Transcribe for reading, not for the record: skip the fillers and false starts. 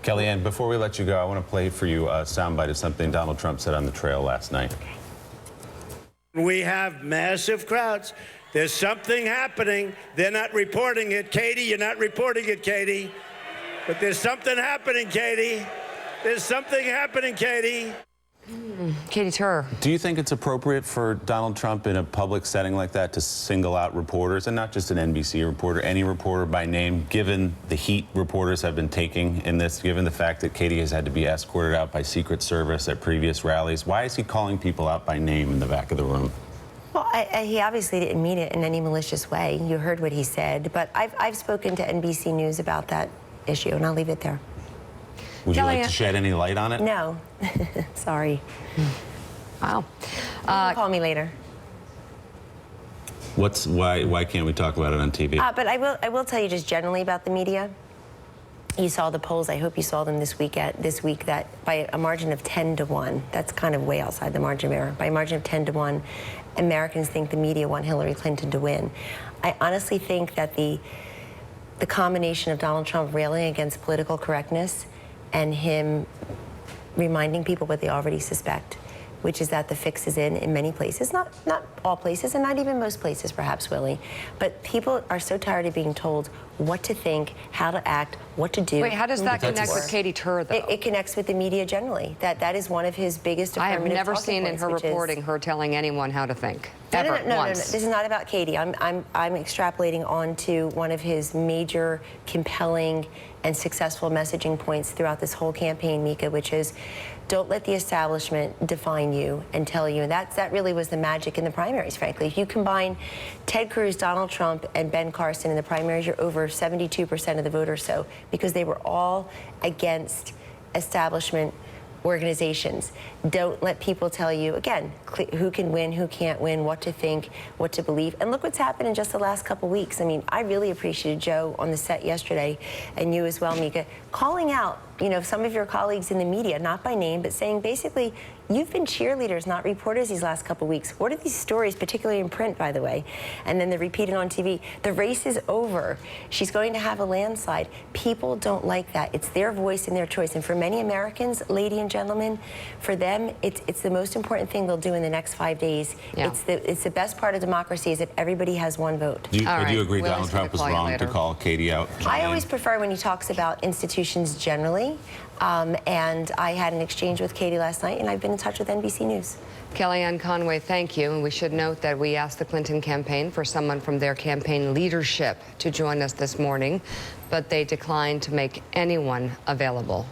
Kellyanne, before we let you go, I want to play for you a soundbite of something Donald Trump said on the trail last night. We have massive crowds. There's something happening. They're not reporting it. Katie, you're not reporting it, Katie. But there's something happening, Katie. There's something happening, Katie. Katie Tur. Do you think it's appropriate for Donald Trump in a public setting like that to single out reporters, and not just an NBC reporter, any reporter by name, given the heat reporters have been taking in this, given the fact that Katie has had to be escorted out by Secret Service at previous rallies? Why is he calling people out by name in the back of the room? Well, he obviously didn't mean it in any malicious way. You heard what he said, but I've spoken to NBC News about that issue, and I'll leave it there. Would you like to shed any light on it? No. Sorry. Wow. You can call me later. Why can't we talk about it on TV? But I will tell you just generally about the media. You saw the polls. I hope you saw them this week that by a margin of 10 to 1, that's kind of way outside the margin of error. By a margin of 10 to 1, Americans think the media want Hillary Clinton to win. I honestly think that the combination of Donald Trump railing against political correctness and him reminding people what they already suspect, which is that the fix is in many places, not all places, and not even most places, perhaps, Willie. But people are so tired of being told what to think, how to act, what to do. Wait, how does that connect with Katie Tur, though? It connects with the media generally. That is one of his biggest affirmative I have never talking seen in points, her which is- reporting her telling anyone how to think. No, Ever, no, once. This is not about Katie. I'm extrapolating onto one of his major, compelling, and successful messaging points throughout this whole campaign, Mika, which is, don't let the establishment define you and tell you. And that really was the magic in the primaries, frankly. If you combine Ted Cruz, Donald Trump, and Ben Carson in the primaries, you're over 72% of the voters, so because they were all against establishment organizations. Don't let people tell you, again, who can win, who can't win, what to think, what to believe. And look what's happened in just the last couple weeks. I mean, I really appreciated Joe on the set yesterday, and you as well, Mika, calling out, some of your colleagues in the media, not by name, but saying basically, you've been cheerleaders, not reporters these last couple weeks. What are these stories, particularly in print, by the way? And then they're repeated on TV. The race is over. She's going to have a landslide. People don't like that. It's their voice and their choice. And for many Americans, ladies and gentlemen, for them, it's the most important thing they'll do in the next 5 days. Yeah. It's the best part of democracy is that everybody has one vote. Do you agree Willie's Donald Trump was gonna call you wrong to later. call Katie out? I always prefer when he talks about institutions generally. And I had an exchange with Katie last night, and I've been in touch with NBC News. Kellyanne Conway, thank you. And we should note that we asked the Clinton campaign for someone from their campaign leadership to join us this morning, but they declined to make anyone available.